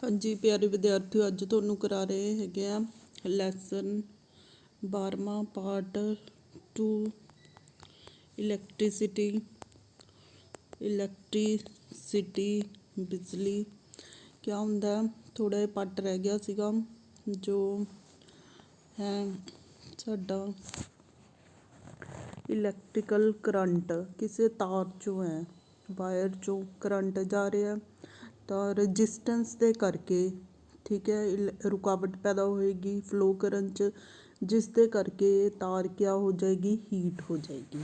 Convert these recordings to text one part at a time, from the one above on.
ਹਾਂਜੀ ਪਿਆਰੇ ਵਿਦਿਆਰਥੀਓ, ਅੱਜ ਤੁਹਾਨੂੰ ਕਰਾ ਰਹੇ ਹੈਗੇ ਆ ਲੈਸਨ 12ਵਾਂ ਪਾਰਟ 2 ਇਲੈਕਟ੍ਰੀਸਿਟੀ ਬਿਜਲੀ ਕਿਆ ਹੁੰਦਾ। ਥੋੜਾ ਜਿਹਾ ਪਾਰਟ ਰਹਿ ਗਿਆ ਸੀਗਾ ਜੋ ਹੈ ਸਾਡਾ ਇਲੈਕਟ੍ਰੀਕਲ ਕਰੰਟ। ਕਿਸੇ ਤਾਰ ਚੋਂ ਹੈ, ਵਾਇਰ ਚੋਂ ਕਰੰਟ ਜਾ ਰਿਹਾ ਤਾਂ ਰਜਿਸਟੈਂਸ ਦੇ ਕਰਕੇ, ਠੀਕ ਹੈ, ਰੁਕਾਵਟ ਪੈਦਾ ਹੋਏਗੀ ਫਲੋ ਕਰਨ 'ਚ, ਜਿਸ ਦੇ ਕਰਕੇ ਤਾਰ ਕਿਆ ਹੋ ਜਾਏਗੀ, ਹੀਟ ਹੋ ਜਾਏਗੀ।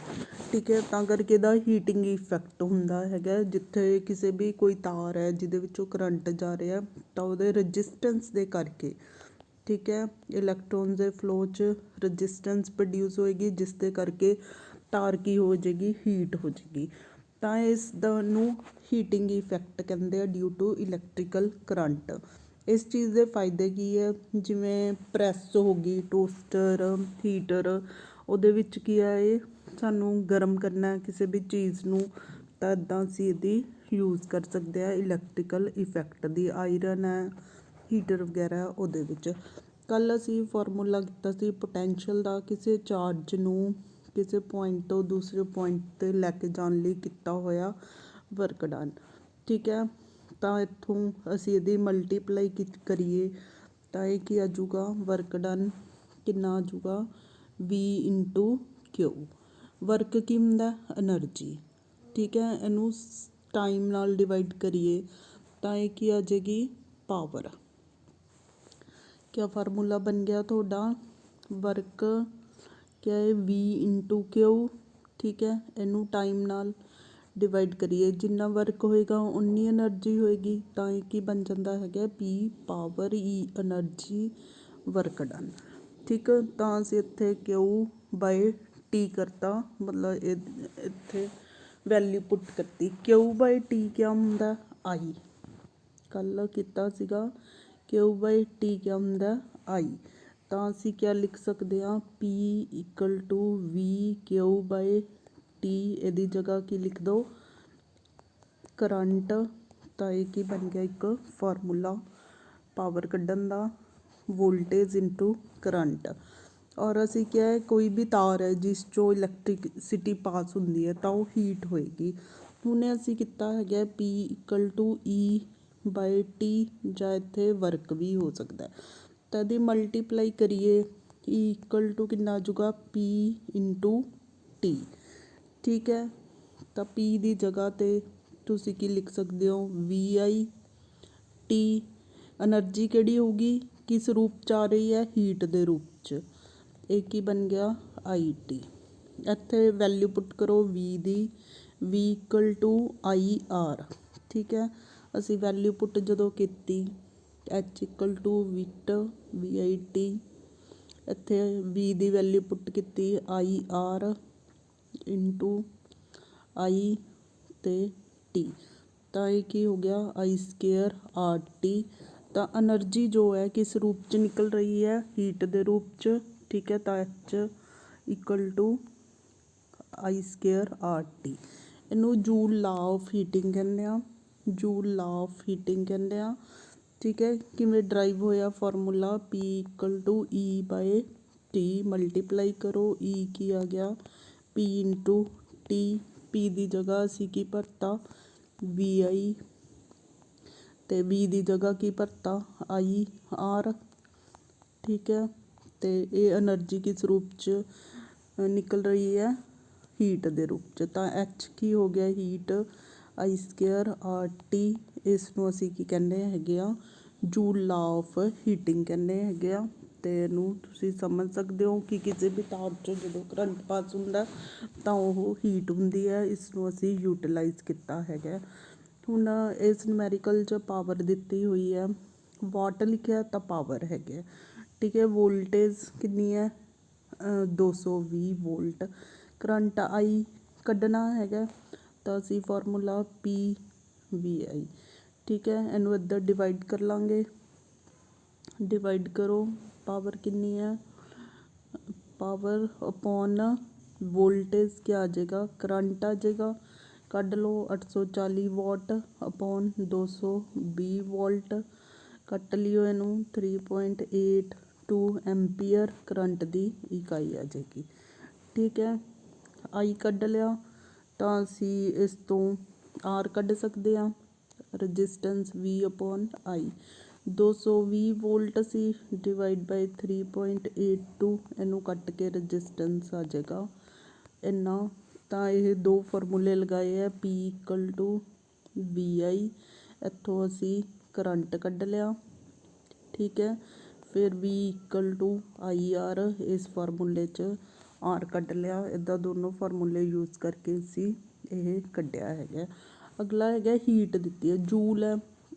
ਠੀਕ ਹੈ, ਤਾਂ ਕਰਕੇ ਇਹਦਾ ਹੀਟਿੰਗ ਇਫੈਕਟ ਹੁੰਦਾ ਹੈਗਾ। ਜਿੱਥੇ ਕਿਸੇ ਵੀ ਕੋਈ ਤਾਰ ਹੈ ਜਿਹਦੇ ਵਿੱਚੋਂ ਕਰੰਟ ਜਾ ਰਿਹਾ ਤਾਂ ਉਹਦੇ ਰਜਿਸਟੈਂਸ ਦੇ ਕਰਕੇ, ਠੀਕ ਹੈ, ਇਲੈਕਟ੍ਰੋਨ ਦੇ ਫਲੋ 'ਚ ਰਜਿਸਟੈਂਸ ਪ੍ਰੋਡਿਊਸ ਹੋਏਗੀ, ਜਿਸ ਦੇ ਕਰਕੇ ਤਾਰ ਕੀ ਹੋ ਜਾਏਗੀ, ਹੀਟ ਹੋ ਜਾਏਗੀ। ਤਾਂ ਇਸ ਦਾ ਨੂੰ ਹੀਟਿੰਗ ਇਫੈਕਟ ਕਹਿੰਦੇ ਆ ਡਿਊ ਟੂ ਇਲੈਕਟ੍ਰੀਕਲ ਕਰੰਟ। ਇਸ ਚੀਜ਼ ਦੇ ਫਾਇਦੇ ਕੀ ਹੈ, ਜਿਵੇਂ ਪ੍ਰੈਸ ਹੋ ਗਈ, ਟੋਸਟਰ, ਹੀਟਰ, ਉਹਦੇ ਵਿੱਚ ਕੀ ਹੈ, ਇਹ ਸਾਨੂੰ ਗਰਮ ਕਰਨਾ ਕਿਸੇ ਵੀ ਚੀਜ਼ ਨੂੰ, ਤਾਂ ਇੱਦਾਂ ਅਸੀਂ ਇਹਦੀ ਯੂਜ਼ ਕਰ ਸਕਦੇ ਹਾਂ ਇਲੈਕਟ੍ਰੀਕਲ ਇਫੈਕਟ ਦੀ। ਆਇਰਨ ਹੈ, ਹੀਟਰ ਵਗੈਰਾ ਉਹਦੇ ਵਿੱਚ। ਕੱਲ੍ਹ ਅਸੀਂ ਫਾਰਮੂਲਾ ਕੀਤਾ ਸੀ ਪੋਟੈਂਸ਼ੀਅਲ ਦਾ, ਕਿਸੇ ਚਾਰਜ ਨੂੰ ਕਿਸੇ ਪੁਆਇੰਟ ਤੋਂ ਦੂਸਰੇ ਪੁਆਇੰਟ 'ਤੇ ਲੈ ਕੇ ਜਾਣ ਲਈ ਕੀਤਾ ਹੋਇਆ ਵਰਕ ਡਨ। ਠੀਕ ਹੈ, ਤਾਂ ਇੱਥੋਂ ਅਸੀਂ ਇਹਦੀ ਮਲਟੀਪਲਾਈ ਕਰੀਏ ਤਾਂ ਇਹ ਕੀ ਆ ਜਾਊਗਾ, ਵਰਕ ਡਨ ਕਿੰਨਾ ਆ ਜਾਊਗਾ, V/Q। ਵਰਕ ਕੀ ਹੁੰਦਾ, ਐਨਰਜੀ। ਠੀਕ ਹੈ, ਇਹਨੂੰ ਟਾਈਮ ਨਾਲ ਡਿਵਾਈਡ ਕਰੀਏ ਤਾਂ ਇਹ ਕੀ ਆ ਜਾਏਗੀ, ਪਾਵਰ। ਕਿਆ ਫਾਰਮੂਲਾ ਬਣ ਗਿਆ ਤੁਹਾਡਾ, ਵਰਕ ਕਿਆ ਹੈ, V/Q। ਠੀਕ ਹੈ, ਇਹਨੂੰ ਟਾਈਮ ਨਾਲ ਡਿਵਾਈਡ ਕਰੀਏ, ਜਿੰਨਾ ਵਰਕ ਹੋਏਗਾ ਉਨੀ ਐਨਰਜੀ ਹੋਏਗੀ, ਤਾਂ ਇਹ ਕੀ ਬਣ ਜਾਂਦਾ ਹੈਗਾ, P/E ਐਨਰਜੀ ਵਰਕ ਡਨ। ਠੀਕ, ਤਾਂ ਅਸੀਂ ਇੱਥੇ Q/T ਕਰਤਾ, ਮਤਲਬ ਇੱਥੇ ਵੈਲਿਊ ਪੁੱਟ ਕਰਤੀ। Q/T ਕਿਆ ਹੁੰਦਾ, I। ਕੱਲ੍ਹ ਕੀਤਾ ਸੀਗਾ Q/T ਕਿਆ ਹੁੰਦਾ, I। ਤਾਂ ਅਸੀਂ ਕਿਆ ਲਿਖ ਸਕਦੇ ਹਾਂ, P = VQ/T। ਇਹਦੀ ਜਗ੍ਹਾ ਕੀ ਲਿਖ ਦਿਓ, ਕਰੰਟ। ਤਾਂ ਇਹ ਕੀ ਬਣ ਗਿਆ, ਇੱਕ ਫਾਰਮੂਲਾ ਪਾਵਰ ਕੱਢਣ ਦਾ, ਵੋਲਟੇਜ ਇਨਟੂ ਕਰੰਟ। ਔਰ ਅਸੀਂ ਕਿਹਾ ਹੈ ਕੋਈ ਵੀ ਤਾਰ ਹੈ ਜਿਸ 'ਚੋਂ ਇਲੈਕਟ੍ਰੀਸਿਟੀ ਪਾਸ ਹੁੰਦੀ ਹੈ ਤਾਂ ਉਹ ਹੀਟ ਹੋਏਗੀ। ਹੁਣ ਅਸੀਂ ਕੀਤਾ ਹੈਗਾ P = E/T, ਜਾਂ ਇੱਥੇ ਵਰਕ ਵੀ ਹੋ ਸਕਦਾ। ਤਾਂ ਇਹਦੀ ਮਲਟੀਪਲਾਈ ਕਰੀਏ, E = ਕਿੰਨਾ ਆ ਜਾਊਗਾ, P/T। ਠੀਕ ਹੈ, ਤਾਂ P ਦੀ ਜਗ੍ਹਾ 'ਤੇ ਤੁਸੀਂ ਕੀ ਲਿਖ ਸਕਦੇ ਹੋ, VI/T। ਐਨਰਜੀ ਕਿਹੜੀ ਹੋਊਗੀ, ਕਿਸ ਰੂਪ 'ਚ ਆ ਰਹੀ ਹੈ, ਹੀਟ ਦੇ ਰੂਪ 'ਚ। ਇਹ ਕੀ ਬਣ ਗਿਆ, IT। ਇੱਥੇ ਵੈਲਿਊ ਪੁੱਟ ਕਰੋ V ਦੀ, V = IR। ਠੀਕ ਹੈ, ਅਸੀਂ ਵੈਲਿਊ ਪੁੱਟ ਜਦੋਂ ਕੀਤੀ, H = VIT, VIT। ਇੱਥੇ V ਦੀ ਵੈਲਿਊ ਪੁੱਟ ਕੀਤੀ, IR × I ਅਤੇ T। ਤਾਂ ਇਹ ਕੀ ਹੋ ਗਿਆ, I² RT। ਤਾਂ ਐਨਰਜੀ ਜੋ ਹੈ ਕਿਸ ਰੂਪ 'ਚ ਨਿਕਲ ਰਹੀ ਹੈ, ਹੀਟ ਦੇ ਰੂਪ 'ਚ। ਠੀਕ ਹੈ, ਤਾਂ H = I² RT। ਇਹਨੂੰ ਜੂਲ ਲਾ ਆਫ ਹੀਟਿੰਗ ਕਹਿੰਦੇ ਆ, ਜੂਲ ਲਾ ਆਫ ਹੀਟਿੰਗ ਕਹਿੰਦੇ ਆ। ਠੀਕ ਹੈ, ਕਿਵੇਂ ਡਰਾਈਵ ਹੋਇਆ ਫਾਰਮੂਲਾ, P = E/T। ਮਲਟੀਪਲਾਈ ਕਰੋ, E ਕੀ ਆ ਗਿਆ, P × T। P ਦੀ ਜਗ੍ਹਾ ਅਸੀਂ ਕੀ ਭਰਤਾ, VI, ਅਤੇ V ਦੀ ਜਗ੍ਹਾ ਕੀ ਭਰਤਾ, IR। ਠੀਕ ਹੈ, ਅਤੇ ਇਹ ਐਨਰਜੀ ਕਿਸ ਰੂਪ 'ਚ ਨਿਕਲ ਰਹੀ ਹੈ, ਹੀਟ ਦੇ ਰੂਪ 'ਚ। ਤਾਂ H ਕੀ ਹੋ ਗਿਆ, ਹੀਟ, I² RT। ਇਸ ਨੂੰ ਅਸੀਂ ਕੀ ਕਹਿੰਦੇ ਹੈਗੇ ਆ, ਜੂਲ ਲਾ ਆਫ ਹੀਟਿੰਗ ਕਹਿੰਦੇ ਹੈਗੇ ਆ। ਅਤੇ ਇਹਨੂੰ ਤੁਸੀਂ ਸਮਝ ਸਕਦੇ ਹੋ ਕਿ ਕਿਸੇ ਵੀ ਤਾਰ 'ਚੋਂ ਜਦੋਂ ਕਰੰਟ ਪਾਸ ਹੁੰਦਾ ਤਾਂ ਉਹ ਹੀਟ ਹੁੰਦੀ ਹੈ। ਇਸ ਨੂੰ ਅਸੀਂ ਯੂਟੀਲਾਈਜ਼ ਕੀਤਾ ਹੈਗਾ। ਹੁਣ ਇਸ ਨਿਊਮੈਰੀਕਲ 'ਚ ਪਾਵਰ ਦਿੱਤੀ ਹੋਈ ਹੈ, ਵਾਟ ਲਿਖਿਆ ਤਾਂ ਪਾਵਰ ਹੈਗੇ। ਠੀਕ ਹੈ, ਵੋਲਟੇਜ ਕਿੰਨੀ ਹੈ, 220 ਵੋਲਟ। ਕਰੰਟ I ਕੱਢਣਾ ਹੈਗਾ, ਤਾਂ ਅਸੀਂ ਫਾਰਮੂਲਾ PVI। ਠੀਕ ਹੈ, ਇਹਨੂੰ ਇੱਧਰ ਡਿਵਾਈਡ ਕਰ ਲਾਂਗੇ, ਡਿਵਾਈਡ ਕਰੋ, ਪਾਵਰ ਕਿੰਨੀ ਹੈ, ਪਾਵਰ ਅਪੋਨ ਵੋਲਟੇਜ ਕਿਆ ਆ ਜਾਏਗਾ, ਕਰੰਟ ਆ ਜਾਏਗਾ। ਕੱਢ ਲਓ, 840 ਵਾਟ ਅਪੋਨ 220 ਵੋਲਟ। ਕੱਟ ਲਿਓ ਇਹਨੂੰ 3.82 ਐਂਪੀਅਰ ਕਰੰਟ ਦੀ ਇਕਾਈ ਆ ਜਾਏਗੀ। ਠੀਕ ਹੈ, ਆਈ ਕੱਢ ਲਿਆ ਤਾਂ ਅਸੀਂ ਇਸ ਤੋਂ ਆਰ ਕੱਢ ਸਕਦੇ ਹਾਂ, ਰਜਿਸਟੈਂਸ V/I 220 ਵੋਲਟ ਸੀ ਡਿਵਾਈਡ ਬਾਈ 3.82, ਇਹਨੂੰ ਕੱਟ ਕੇ ਰਜਿਸਟੈਂਸ ਆ ਜਾਏਗਾ ਇੰਨਾ। ਤਾਂ ਇਹ ਦੋ ਫਾਰਮੂਲੇ ਲਗਾਏ ਆ, P = VI, ਇੱਥੋਂ ਅਸੀਂ ਕਰੰਟ ਕੱਢ ਲਿਆ। ਠੀਕ ਹੈ, ਫਿਰ V = IR, ਇਸ ਫਾਰਮੂਲੇ 'ਚ ਆਰ ਕੱਢ ਲਿਆ। ਇੱਦਾਂ ਦੋਨੋਂ ਫਾਰਮੂਲੇ ਯੂਜ਼ ਕਰਕੇ ਅਸੀਂ ਇਹ ਕੱਢਿਆ ਹੈਗਾ। ਅਗਲਾ ਹੈਗਾ ਹੀਟ ਦਿੱਤੀ ਹੈ, ਜੂਲ ਹੈ।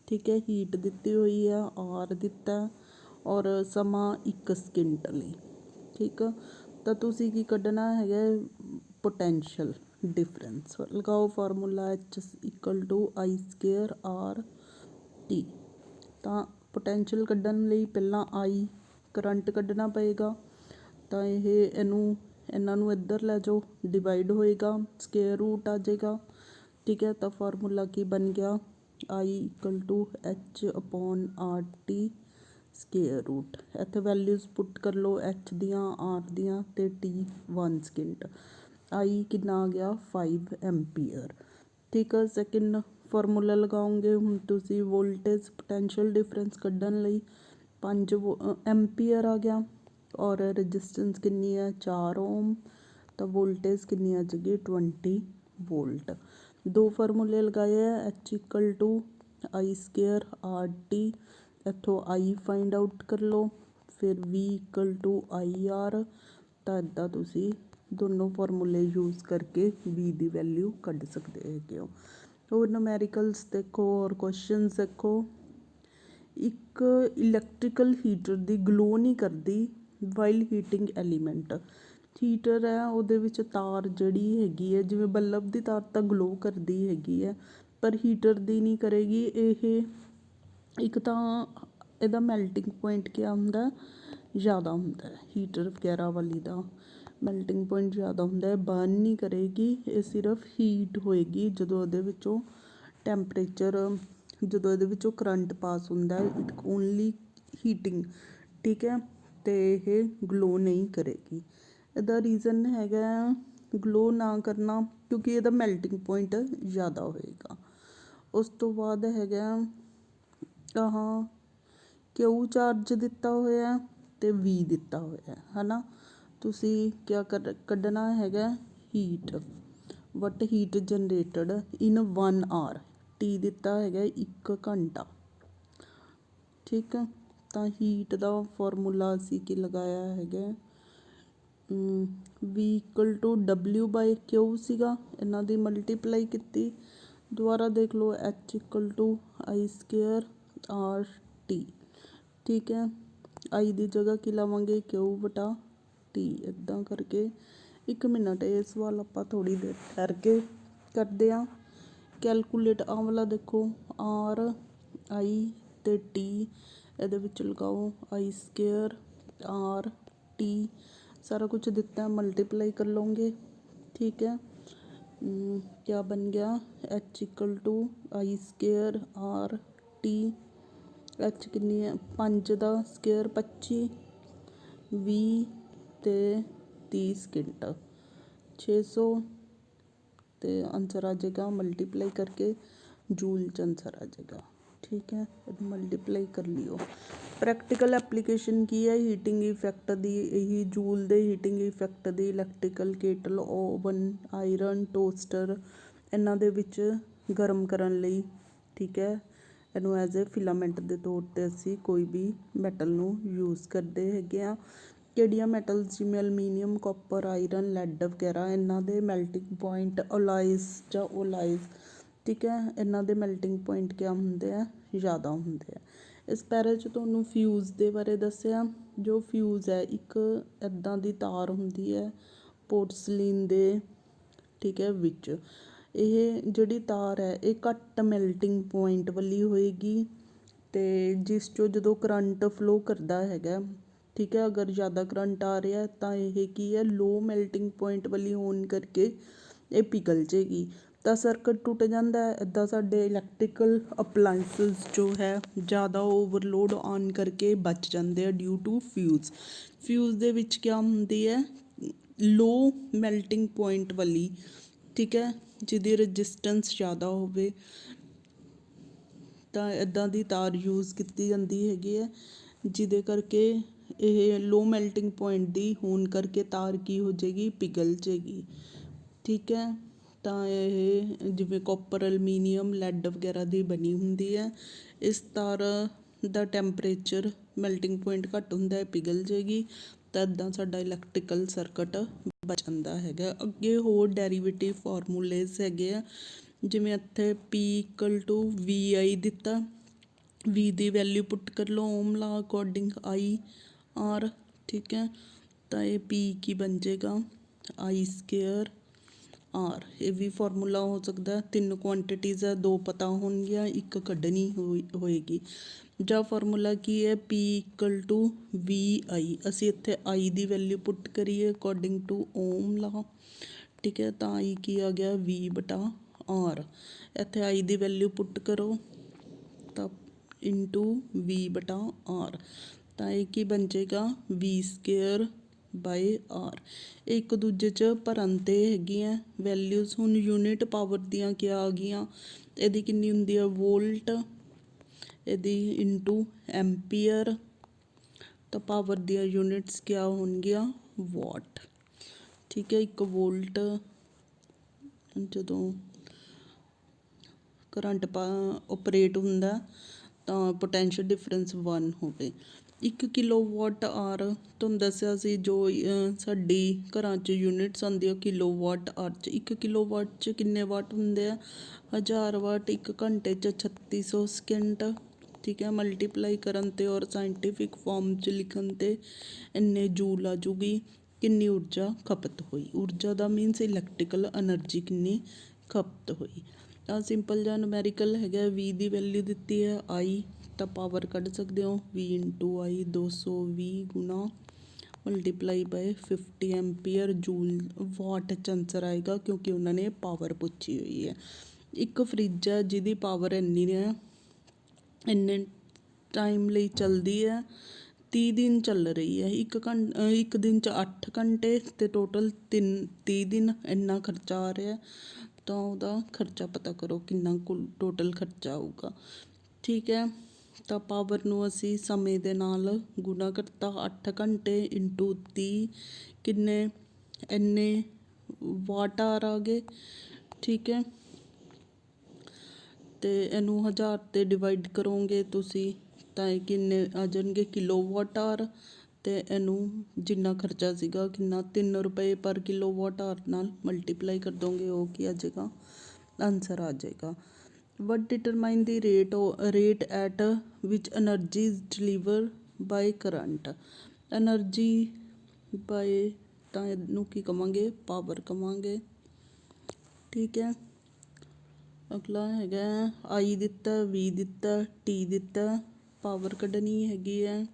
ਠੀਕ ਹੈ, ਹੀਟ ਦਿੱਤੀ ਹੋਈ ਆ, ਆਰ ਦਿੱਤਾ ਔਰ ਸਮਾਂ 1 ਸਕਿੰਟ ਲਈ। ਠੀਕ ਆ, ਤਾਂ ਤੁਸੀਂ ਕੀ ਕੱਢਣਾ ਹੈਗਾ, ਪੋਟੈਂਸ਼ੀਅਲ ਡਿਫਰੈਂਸ ਲਗਾਓ। Formula H = I²RT। ਤਾਂ ਪੋਟੈਂਸ਼ੀਅਲ ਕੱਢਣ ਲਈ ਪਹਿਲਾਂ I ਕਰੰਟ ਕੱਢਣਾ ਪਏਗਾ। ਤਾਂ ਇਹਨਾਂ ਨੂੰ ਇੱਧਰ ਲੈ ਜਾਓ, ਡਿਵਾਈਡ ਹੋਏਗਾ, ਸਕੇਅਰ ਰੂਟ ਆ ਜਾਏਗਾ। ਠੀਕ ਹੈ, ਤਾਂ ਫਾਰਮੂਲਾ ਕੀ ਬਣ ਗਿਆ, I = H/RT ਸਕੇਅਰ ਰੂਟ। ਇੱਥੇ ਵੈਲਿਊਜ਼ ਪੁੱਟ ਕਰ ਲਓ, H ਦੀਆਂ, R ਦੀਆਂ ਅਤੇ T 1 ਸਕਿੰਟ। I ਕਿੰਨਾ ਆ ਗਿਆ, 5 ਐਂਪੀਅਰ। ਠੀਕ ਹੈ, ਸੈਕਿੰਡ ਫਾਰਮੂਲਾ ਲਗਾਓਗੇ ਹੁਣ ਤੁਸੀਂ, ਵੋਲਟੇਜ ਪੋਟੈਂਸ਼ੀਅਲ ਡਿਫਰੈਂਸ ਕੱਢਣ ਲਈ 5 ਐਂਪੀਅਰ ਆ ਗਿਆ ਔਰ ਰਜਿਸਟੈਂਸ ਕਿੰਨੀ ਹੈ, 4 ਓਮ। ਤਾਂ ਵੋਲਟੇਜ ਕਿੰਨੀ ਆ ਜਾਏਗੀ, 20 ਵੋਲਟ। ਦੋ ਫਾਰਮੂਲੇ ਲਗਾਏ ਆ, H = I²RT, ਇੱਥੋਂ I ਫਾਈਂਡ ਆਊਟ ਕਰ ਲਓ, ਫਿਰ V = IR। ਤਾਂ ਇੱਦਾਂ ਤੁਸੀਂ ਦੋਨੋਂ ਫਾਰਮੂਲੇ ਯੂਜ਼ ਕਰਕੇ V ਦੀ ਵੈਲਿਊ ਕੱਢ ਸਕਦੇ ਹੈਗੇ ਹੋ। ਹੋਰ ਨੂਮੈਰੀਕਲਸ ਦੇਖੋ, ਔਰ ਕੁਐਸਚਨਸ ਦੇਖੋ। ਇੱਕ ਇਲੈਕਟ੍ਰੀਕਲ ਹੀਟਰ ਦੀ ਗਲੋ ਨਹੀਂ ਕਰਦੀ ਵਾਈਲ ਹੀਟਿੰਗ ਐਲੀਮੈਂਟ। ਹੀਟਰ ਹੈ, ਉਹਦੇ ਵਿੱਚ ਤਾਰ ਜਿਹੜੀ ਹੈਗੀ ਹੈ, ਜਿਵੇਂ ਬੱਲਬ ਦੀ ਤਾਰ ਤਾਂ ਗਲੋ ਕਰਦੀ ਹੈਗੀ ਹੈ, ਪਰ ਹੀਟਰ ਦੀ ਨਹੀਂ ਕਰੇਗੀ ਇਹ। ਇੱਕ ਤਾਂ ਇਹਦਾ ਮੈਲਟਿੰਗ ਪੁਆਇੰਟ ਕਿਆ ਹੁੰਦਾ, ਜ਼ਿਆਦਾ ਹੁੰਦਾ ਹੈ। ਹੀਟਰ ਵਗੈਰਾ ਵਾਲੀ ਦਾ ਮੈਲਟਿੰਗ ਪੁਆਇੰਟ ਜ਼ਿਆਦਾ ਹੁੰਦਾ ਹੈ, ਬਰਨ ਨਹੀਂ ਕਰੇਗੀ, ਇਹ ਸਿਰਫ ਹੀਟ ਹੋਏਗੀ ਜਦੋਂ ਇਹਦੇ ਵਿੱਚੋਂ ਟੈਂਪਰੇਚਰ, ਜਦੋਂ ਇਹਦੇ ਵਿੱਚੋਂ ਕਰੰਟ ਪਾਸ ਹੁੰਦਾ ਹੈ, ਇਟ ਓਨਲੀ ਹੀਟਿੰਗ। ਠੀਕ ਹੈ, ਅਤੇ ਇਹ ਗਲੋ ਨਹੀਂ ਕਰੇਗੀ। ਇਹਦਾ ਰੀਜ਼ਨ ਹੈਗਾ ਗਲੋ ਨਾ ਕਰਨਾ, ਕਿਉਂਕਿ ਇਹਦਾ ਮੈਲਟਿੰਗ ਪੁਆਇੰਟ ਜ਼ਿਆਦਾ ਹੋਏਗਾ। ਉਸ ਤੋਂ ਬਾਅਦ ਹੈਗਾ Q ਚਾਰਜ ਦਿੱਤਾ ਹੋਇਆ ਅਤੇ V ਦਿੱਤਾ ਹੋਇਆ ਹੈ ਨਾ। ਤੁਸੀਂ ਕਿਆ ਕੱਢਣਾ ਹੈਗਾ, ਹੀਟ, ਵਟ ਹੀਟ ਜਨਰੇਟਡ ਇਨ 1 ਆਰ। T ਦਿੱਤਾ ਹੈਗਾ 1 ਘੰਟਾ। ਠੀਕ ਹੈ, ਤਾਂ ਹੀਟ ਦਾ ਫਾਰਮੂਲਾ ਅਸੀਂ ਕੀ ਲਗਾਇਆ ਹੈਗਾ, V = W/Q ਸੀਗਾ, ਇਹਨਾਂ ਦੀ ਮਲਟੀਪਲਾਈ ਕੀਤੀ। ਦੁਬਾਰਾ ਦੇਖ ਲਓ, H = I²RT। ਠੀਕ ਹੈ, I ਦੀ ਜਗ੍ਹਾ ਕੀ ਲਾਵਾਂਗੇ, Q/T। ਇੱਦਾਂ ਕਰਕੇ 1 ਮਿੰਟ, ਇਹ ਸਵਾਲ ਆਪਾਂ ਥੋੜ੍ਹੀ ਦੇਰ ਠਹਿਰ ਕੇ ਕਰਦੇ ਹਾਂ। ਕੈਲਕੂਲੇਟ ਆਹ ਵਾਲਾ ਦੇਖੋ, R I ਅਤੇ T ਇਹਦੇ ਵਿੱਚ ਲਗਾਓ, I²RT ਸਾਰਾ ਕੁਛ ਦਿੱਤਾ, ਮਲਟੀਪਲਾਈ ਕਰ ਲਓਗੇ। ਠੀਕ ਹੈ, ਕਿਆ ਬਣ ਗਿਆ, H = I²RT। H ਕਿੰਨੀ ਹੈ, 5 ਦਾ ਸਕੇਅਰ 25, 20 ਅਤੇ 30 ਸਕਿੰਟ, 600 ਅਤੇ ਆਨਸਰ ਆ ਜਾਏਗਾ। ਮਲਟੀਪਲਾਈ ਕਰਕੇ ਜੂਲ 'ਚ ਆਨਸਰ ਆ ਜਾਏਗਾ। ਠੀਕ ਹੈ, ਇਹਨੂੰ ਮਲਟੀਪਲਾਈ ਕਰ ਲਿਓ। ਪ੍ਰੈਕਟੀਕਲ ਐਪਲੀਕੇਸ਼ਨ ਕੀ ਹੈ, ਹੀਟਿੰਗ ਇਫੈਕਟ ਦੀ, ਇਹੀ ਜੂਲ ਦੇ ਹੀਟਿੰਗ ਇਫੈਕਟ ਦੀ। Electrical kettle, oven, iron, toaster, ਇਹਨਾਂ ਦੇ ਵਿੱਚ ਗਰਮ ਕਰਨ ਲਈ। ਠੀਕ ਹੈ, ਇਹਨੂੰ ਐਜ਼ ਏ ਫਿਲਾਮੈਂਟ ਦੇ ਤੌਰ 'ਤੇ ਅਸੀਂ ਕੋਈ ਵੀ ਮੈਟਲ ਨੂੰ ਯੂਜ਼ ਕਰਦੇ ਹੈਗੇ ਹਾਂ। ਕਿਹੜੀਆਂ ਮੈਟਲਸ, ਜਿਵੇਂ ਅਲਮੀਨੀਅਮ, ਕਾਪਰ, ਆਇਰਨ, ਲੈਡ ਵਗੈਰਾ, ਇਹਨਾਂ ਦੇ ਮੈਲਟਿੰਗ ਪੁਆਇੰਟ ਓਲਾਈਜ਼ ਜਾਂ ਓਲਾਈਜ਼। ਠੀਕ ਹੈ, ਇਹਨਾਂ ਦੇ ਮੈਲਟਿੰਗ ਪੁਆਇੰਟ ਕਿਆ ਹੁੰਦੇ ਆ, ਜ਼ਿਆਦਾ ਹੁੰਦੇ ਆ। ਇਸ ਪੈਰੇ 'ਚ ਤੁਹਾਨੂੰ ਫਿਊਜ਼ ਦੇ ਬਾਰੇ ਦੱਸਿਆ। ਜੋ ਫਿਊਜ਼ ਹੈ, ਇੱਕ ਇੱਦਾਂ ਦੀ ਤਾਰ ਹੁੰਦੀ ਹੈ ਪੋਰਸਲੀਨ ਦੇ, ਠੀਕ ਹੈ, ਵਿੱਚ। ਇਹ ਜਿਹੜੀ ਤਾਰ ਹੈ, ਇਹ ਘੱਟ ਮੈਲਟਿੰਗ ਪੁਆਇੰਟ ਵਾਲੀ ਹੋਏਗੀ ਅਤੇ ਜਿਸ 'ਚੋਂ ਜਦੋਂ ਕਰੰਟ ਫਲੋ ਕਰਦਾ ਹੈਗਾ, ਠੀਕ ਹੈ, ਅਗਰ ਜ਼ਿਆਦਾ ਕਰੰਟ ਆ ਰਿਹਾ ਤਾਂ ਇਹ ਕੀ ਹੈ, ਲੋ ਮੈਲਟਿੰਗ ਪੁਆਇੰਟ ਵਾਲੀ ਹੋਣ ਕਰਕੇ ਇਹ ਪਿਘਲ ਜਾਏਗੀ। ਤਾਂ ਸਰਕਟ ਟੁੱਟ ਜਾਂਦਾ ਹੈ। ਇੱਦਾਂ ਸਾਡੇ ਇਲੈਕਟ੍ਰੀਕਲ ਅਪਲਾਈਂਸਿਸ ਜੋ ਹੈ ਜ਼ਿਆਦਾ ਓਵਰਲੋਡ ਆਨ ਕਰਕੇ ਬਚ ਜਾਂਦੇ ਆ ਡਿਊ ਟੂ ਫਿਊਜ਼। ਫਿਊਜ਼ ਦੇ ਵਿੱਚ ਕਿਆ ਹੁੰਦੀ ਹੈ, ਲੋ ਮੈਲਟਿੰਗ ਪੁਆਇੰਟ ਵਾਲੀ, ਠੀਕ ਹੈ, ਜਿਹਦੀ ਰਜਿਸਟੈਂਸ ਜ਼ਿਆਦਾ ਹੋਵੇ, ਤਾਂ ਇੱਦਾਂ ਦੀ ਤਾਰ ਯੂਜ਼ ਕੀਤੀ ਜਾਂਦੀ ਹੈਗੀ ਹੈ, ਜਿਹਦੇ ਕਰਕੇ ਇਹ ਲੋ ਮੈਲਟਿੰਗ ਪੁਆਇੰਟ ਦੀ ਹੋਣ ਕਰਕੇ ਤਾਰ ਕੀ ਹੋ ਜਾਏਗੀ, ਪਿਘਲ ਜਾਏਗੀ, ਠੀਕ ਹੈ। ਤਾਂ ਇਹ ਜਿਵੇਂ ਕਾਪਰ, ਅਲਮੀਨੀਅਮ, ਲੈਡ ਵਗੈਰਾ ਦੀ ਬਣੀ ਹੁੰਦੀ ਹੈ। ਇਸ ਤਾਰ ਦਾ ਟੈਂਪਰੇਚਰ ਮੈਲਟਿੰਗ ਪੁਆਇੰਟ ਘੱਟ ਹੁੰਦਾ ਹੈ, ਪਿਘਲ ਜਾਏਗੀ, ਤਾਂ ਇੱਦਾਂ ਸਾਡਾ ਇਲੈਕਟ੍ਰੀਕਲ ਸਰਕਟ ਬਚ ਜਾਂਦਾ ਹੈਗਾ। ਅੱਗੇ ਹੋਰ ਡੈਰੀਵੇਟਿਵ ਫਾਰਮੂਲੇਜ਼ ਹੈਗੇ ਆ, ਜਿਵੇਂ ਇੱਥੇ P=VI ਦਿੱਤਾ, V ਦੀ ਵੈਲਿਊ ਪੁੱਟ ਕਰ ਲਓ ਓਮ ਲਾ ਅਕੋਰਡਿੰਗ IR, ਠੀਕ ਹੈ। ਤਾਂ ਇਹ P ਕੀ ਬਣ ਜਾਏਗਾ, I² R। ਇਹ ਵੀ ਫਾਰਮੂਲਾ ਹੋ ਸਕਦਾ, 3 ਕੁਆਂਟੀਟੀਜ਼ ਹੈ, 2 ਪਤਾ ਹੋਣਗੀਆਂ, 1 ਕੱਢਣੀ ਹੋਏਗੀ। ਜਾਂ ਫਾਰਮੂਲਾ ਕੀ ਹੈ, P=VI। ਅਸੀਂ ਇੱਥੇ I ਦੀ ਵੈਲਿਊ ਪੁੱਟ ਕਰੀਏ ਅਕੋਰਡਿੰਗ ਟੂ ਓਮ ਲਾ, ਠੀਕ ਹੈ, ਤਾਂ I ਕੀ ਆ ਗਿਆ, V/R। ਇੱਥੇ I ਦੀ ਵੈਲਿਊ ਪੁੱਟ ਕਰੋ ਤਾਂ ×V/R, ਤਾਂ ਇਹ ਕੀ ਬਣ ਜਾਏਗਾ, V² R। ਇੱਕ ਦੂਜੇ 'ਚ ਭਰਨ 'ਤੇ ਹੈਗੀਆਂ ਵੈਲਿਊਜ਼। ਹੁਣ ਯੂਨਿਟ ਪਾਵਰ ਦੀਆਂ ਕਿਆ ਆ ਗਈਆਂ, ਇਹਦੀ ਕਿੰਨੀ ਹੁੰਦੀ ਹੈ, ਵੋਲਟ, ਇਹਦੀ ×ਐਂਪੀਅਰ, ਤਾਂ ਪਾਵਰ ਦੀਆਂ ਯੂਨਿਟਸ ਕਿਆ ਹੋਣਗੀਆਂ, ਵਾਟ, ਠੀਕ ਹੈ। 1 ਵੋਲਟ ਜਦੋਂ ਕਰੰਟ ਓਪਰੇਟ ਹੁੰਦਾ ਤਾਂ ਪੋਟੈਂਸ਼ੀਅਲ ਡਿਫਰੈਂਸ 1 ਹੋਵੇ। 1 ਕਿਲੋਵਾਟ ਆਰ ਤੁਹਾਨੂੰ ਦੱਸਿਆ ਸੀ, ਜੋ ਸਾਡੀ ਘਰਾਂ 'ਚ ਯੂਨਿਟਸ ਆਉਂਦੀ ਆ ਕਿਲੋਵਾਟ ਆਰ 'ਚ। 1 ਕਿਲੋਵਾਟ 'ਚ ਕਿੰਨੇ ਵਾਟ ਹੁੰਦੇ ਆ, 1000 ਵਾਟ। 1 ਘੰਟੇ 'ਚ 3600 ਸਕਿੰਟ, ਠੀਕ ਹੈ। ਮਲਟੀਪਲਾਈ ਕਰਨ 'ਤੇ ਔਰ ਸਾਇੰਟੀਫਿਕ ਫਾਰਮ 'ਚ ਲਿਖਣ 'ਤੇ ਇੰਨੇ ਜੂਲ ਆ ਜੂਗੀ, ਕਿੰਨੀ ਊਰਜਾ ਖਪਤ ਹੋਈ। ਊਰਜਾ ਦਾ ਮੀਨਸ ਇਲੈਕਟ੍ਰੀਕਲ ਐਨਰਜੀ ਕਿੰਨੀ ਖਪਤ ਹੋਈ। ਤਾਂ ਸਿੰਪਲ ਜਿਹਾ ਨੂਮੈਰੀਕਲ ਹੈਗਾ, V ਦੀ ਵੈਲਿਊ ਦਿੱਤੀ ਹੈ I, ਤਾਂ ਪਾਵਰ ਕੱਢ ਸਕਦੇ ਹੋ, V×I 220 ਗੁਣਾ ਮਲਟੀਪਲਾਈ ਬਾਏ 50 ਐਂਪੀਅਰ ਜੂਲ ਵਾਟ 'ਚ ਆਂਸਰ ਆਏਗਾ, ਕਿਉਂਕਿ ਉਹਨਾਂ ਨੇ ਪਾਵਰ ਪੁੱਛੀ ਹੋਈ ਹੈ। ਇੱਕ ਫਰਿੱਜ ਹੈ ਜਿਹਦੀ ਪਾਵਰ ਇੰਨੀ ਹੈ, ਇੰਨੇ ਟਾਈਮ ਲਈ ਚੱਲਦੀ ਹੈ, 30 ਦਿਨ ਚੱਲ ਰਹੀ ਹੈ। ਇੱਕ ਦਿਨ 'ਚ 8 ਘੰਟੇ ਅਤੇ ਟੋਟਲ 30 ਦਿਨ, ਇੰਨਾ ਖਰਚਾ ਆ ਰਿਹਾ, ਤਾਂ ਉਹਦਾ ਖਰਚਾ ਪਤਾ ਕਰੋ ਕਿੰਨਾ ਕੁ ਟੋਟਲ ਖਰਚਾ ਆਊਗਾ, ਠੀਕ ਹੈ। ਤਾਂ ਪਾਵਰ ਨੂੰ ਅਸੀਂ ਸਮੇਂ ਦੇ ਨਾਲ ਗੁਣਾ ਕਰਤਾ, 8 ਘੰਟੇ ×30 ਕਿੰਨੇ, ਇੰਨੇ ਵਾਟ ਆਰ ਆ ਗਏ, ਠੀਕ ਹੈ। ਅਤੇ ਇਹਨੂੰ 1000 'ਤੇ ਡਿਵਾਈਡ ਕਰੋਗੇ ਤੁਸੀਂ ਤਾਂ ਇਹ ਕਿੰਨੇ ਆ ਜਾਣਗੇ, ਕਿਲੋਵਾਟ ਆਰ। ਅਤੇ ਇਹਨੂੰ ਜਿੰਨਾ ਖਰਚਾ ਸੀਗਾ ਕਿੰਨਾ, 3 ਰੁਪਏ ਪਰ ਕਿਲੋਵਾਟ ਆਰ ਨਾਲ ਮਲਟੀਪਲਾਈ ਕਰ ਦੋਗੇ, ਉਹ ਕੀ ਆ ਜਾਏਗਾ, ਆਂਸਰ ਆ ਜਾਏਗਾ। What determine the rate at which energy is deliver by current. Energy by, ਤਾਂ ਇਹਨੂੰ ਕੀ ਕਵਾਂਗੇ, ਪਾਵਰ ਕਵਾਂਗੇ, ਠੀਕ ਹੈ। ਅਗਲਾ ਹੈਗਾ I ਦਿੱਤਾ, V ਦਿੱਤਾ, T ਦਿੱਤਾ, ਪਾਵਰ ਕੱਢਣੀ ਹੈਗੀ ਹੈ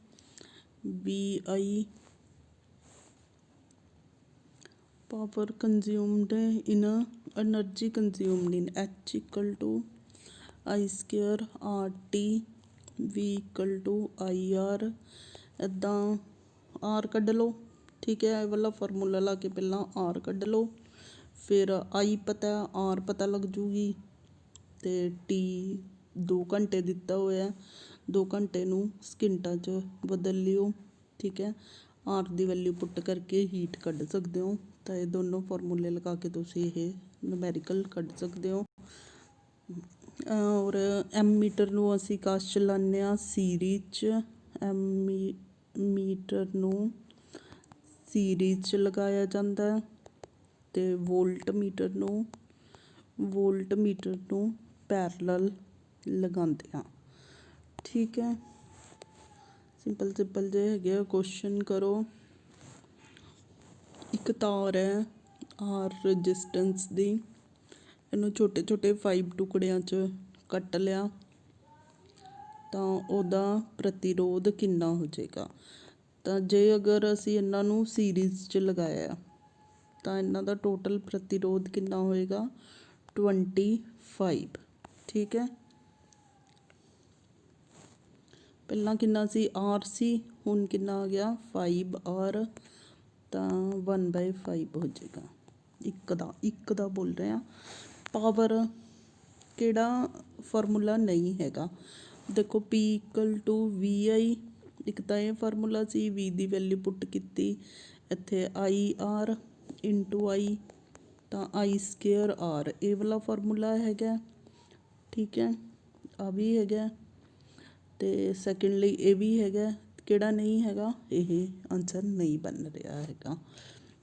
VI। ਪਾਵਰ ਕੰਜ਼ਿਊਮਡ ਇਨ ਐਨਰਜੀ ਕੰਜ਼ਿਊਮਡ ਇਨ H=I² RT, V=IR। ਇੱਦਾਂ R ਕੱਢ ਲਓ, ਠੀਕ ਹੈ। ਇਹ ਵਾਲਾ ਫਾਰਮੂਲਾ ਲਾ ਕੇ ਪਹਿਲਾਂ R ਕੱਢ ਲਓ, ਫਿਰ I ਪਤਾ, R ਪਤਾ ਲੱਗ ਜੂਗੀ, ਅਤੇ T 2 ਘੰਟੇ ਦਿੱਤਾ ਹੋਇਆ, 2 ਘੰਟੇ ਨੂੰ ਸਕਿੰਟਾਂ 'ਚ ਬਦਲ ਲਿਓ, ਠੀਕ ਹੈ। R ਦੀ ਵੈਲਿਊ ਪੁੱਟ ਕਰਕੇ ਹੀਟ ਕੱਢ ਸਕਦੇ ਹੋ। ਤਾਂ ਇਹ ਦੋਨੋਂ ਫਾਰਮੂਲੇ ਲਗਾ ਕੇ ਤੁਸੀਂ ਇਹ ਨੂਮੈਰੀਕਲ ਕੱਢ ਸਕਦੇ ਹੋ। ਔਰ ਐਮੀਟਰ ਨੂੰ ਅਸੀਂ ਕਾਸ ਚਲਾਉਂਦੇ ਹਾਂ, ਸੀਰੀਜ਼ 'ਚ। ਐਮੀਟਰ ਨੂੰ ਸੀਰੀਜ਼ 'ਚ ਲਗਾਇਆ ਜਾਂਦਾ, ਅਤੇ ਵੋਲਟ ਮੀਟਰ ਨੂੰ ਪੈਰਲਲ ਲਗਾਉਂਦੇ ਹਾਂ, ਠੀਕ ਹੈ। ਸਿੰਪਲ ਜਿਹੇ ਹੈਗੇ ਆ, ਕੁਐਸਚਨ ਕਰੋ। ਇੱਕ ਤਾਰ ਹੈ R ਰਜਿਸਟੈਂਸ ਦੀ, ਇਹਨੂੰ ਛੋਟੇ ਛੋਟੇ 5 ਟੁਕੜਿਆਂ 'ਚ ਕੱਟ ਲਿਆ, ਤਾਂ ਉਹਦਾ ਪ੍ਰਤੀਰੋਧ ਕਿੰਨਾ ਹੋ ਜਾਏਗਾ। ਤਾਂ ਜੇ ਅਗਰ ਅਸੀਂ ਇਹਨਾਂ ਨੂੰ ਸੀਰੀਜ਼ 'ਚ ਲਗਾਇਆ ਤਾਂ ਇਹਨਾਂ ਦਾ ਟੋਟਲ ਪ੍ਰਤੀਰੋਧ ਕਿੰਨਾ ਹੋਏਗਾ, 25, ठीक है। पहला कितना सी आर सी, हुण कितना आ गया 5R, तो 1/5 हो जाएगा। एक दा बोल रहे हैं। पावर किहड़ा फार्मूला नहीं हैगा। देखो P = VI, एक तो यह फार्मूला सी, V की वैल्यू पुट की इत्थे IR × I, तो I²R, ये वाला फार्मूला हैगा, ठीक है। आ भी हैगा, तो सैकेंडली ये भी हैगा। किहड़ा नहीं हैगा, ये आंसर नहीं बन रहा हैगा।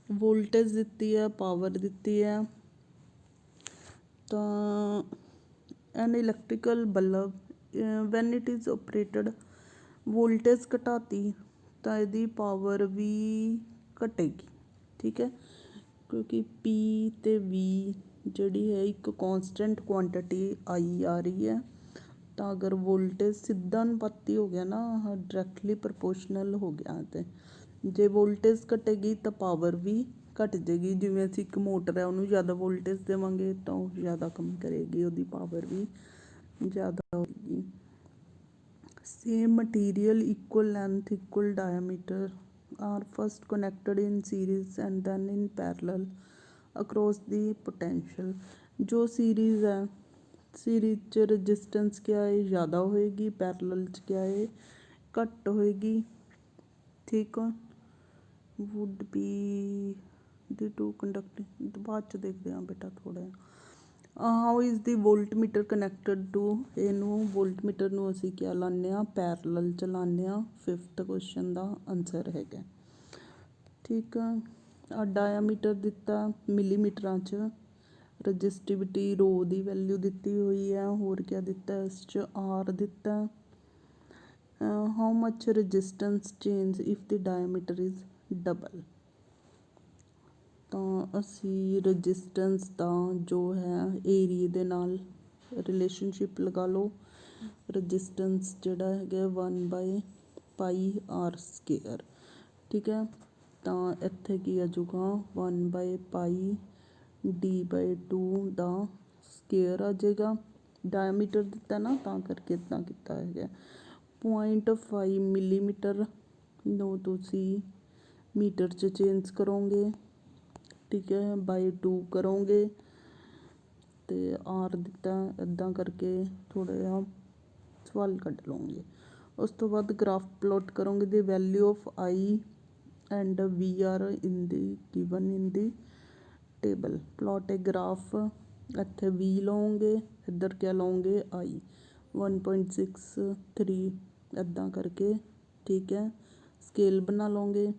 वोल्टेज दिती है, पावर दिती है, तो an electrical bulb when it is operated, voltage घटाती तो यदी पावर भी घटेगी, ठीक है। क्योंकि P ते V जिहड़ी है एक कॉन्सटेंट क्वांटिटी आई आ रही है, तो अगर वोल्टेज सीधा अनुपाती हो गया ना, डायरैक्टली प्रपोर्शनल हो गया, तो जे वोल्टेज घटेगी तो पावर भी घट जाएगी। जिवें असीं एक मोटर है, उन्होंने ज़्यादा वोल्टेज देवांगे तो ज़्यादा कम करेगी, उसकी पावर भी ज़्यादा होगी। Same material, equal length, equal diameter are first connected in series and then in parallel across the potential. जो सीरीज़ है, सीरीज च रजिस्टेंस क्या है, ज़्यादा होएगी, पैरेलल च क्या है, घट होएगी, ठीक है। Would be the to conducting, बाद च देखते हैं बेटा थोड़ा। How is the volt meter connected to, इनू वोल्ट मीटर नू असी क्या लाने आ, पैरेलल च लाने आ। 5th क्वेश्चन का आंसर हैगा, ठीक है। डायामीटर दिता मिलीमीटर च, रजिस्टिविटी रो की वैल्यू दी हुई है, होर क्या दिता है, इस R दिता। How much resistance change if the diameter is double, तो असी रजिस्टेंस का जो है एरिए दे नाल रिलेशनशिप लगा लो। रजिस्टेंस जिहड़ा है 1/πr², ठीक है। तो इत्थे की आ जाऊगा 1/πd/2 दा स्केयर आ जाएगा। डायमीटर दिता ना, तो करके इतना किया है। 0.5 मिलीमीटर नो तुसी मीटर च चेंज करोगे, ठीक है, /2 करोगे, तो R दिता इदा करके थोड़ा जिहा सवाल कट लोगे। उस तो बाद ग्राफ प्लॉट करोगे, the value of I and VR in the given in the table. Plot a graph, इत्थे V लोगे, इधर क्या लोगे I, 1.63 इदा करके, ठीक है। स्केल बना लोगे,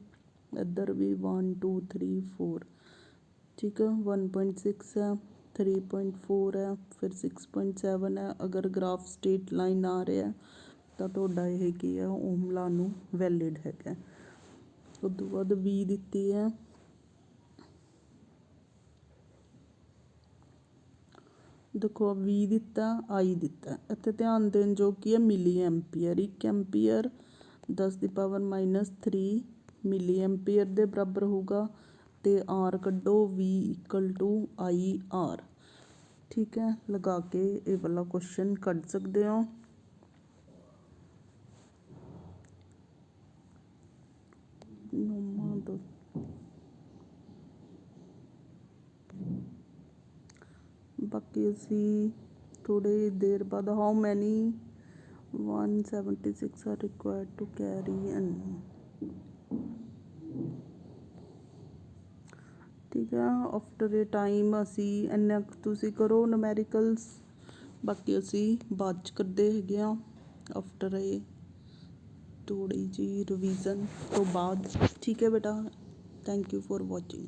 इधर भी 1 2 3 4, ठीक है। 1.6 है, 3.4 है, फिर 6.7 है। अगर ग्राफ स्ट्रेट लाइन आ रहा है तो तुहाडा यह की है, ओम लॉ नू वैलिड है। उस तो बाद V दिती है, देखो V दिता, I दिता, इत्थे ध्यान देन जो कि है मिली एंपीयर। 1 एंपीयर 10⁻³ मिली एंपीयर के बराबर होगा, तो R कड्डो, V = IR, ठीक है। लगा के ये वाला क्वेश्चन कढ़ सकते हो। बाकी असी थोड़ी देर बाद, how many 176 are required to carry an, ठीक है। आफ्टर ए टाइम असी इन्ना तुसी करो नूमैरिकल्स, बाकी असी बाद च करते है आफ्टर ए थोड़ी जी रिवीजन तो बाद, ठीक है बेटा। Thank you for watching.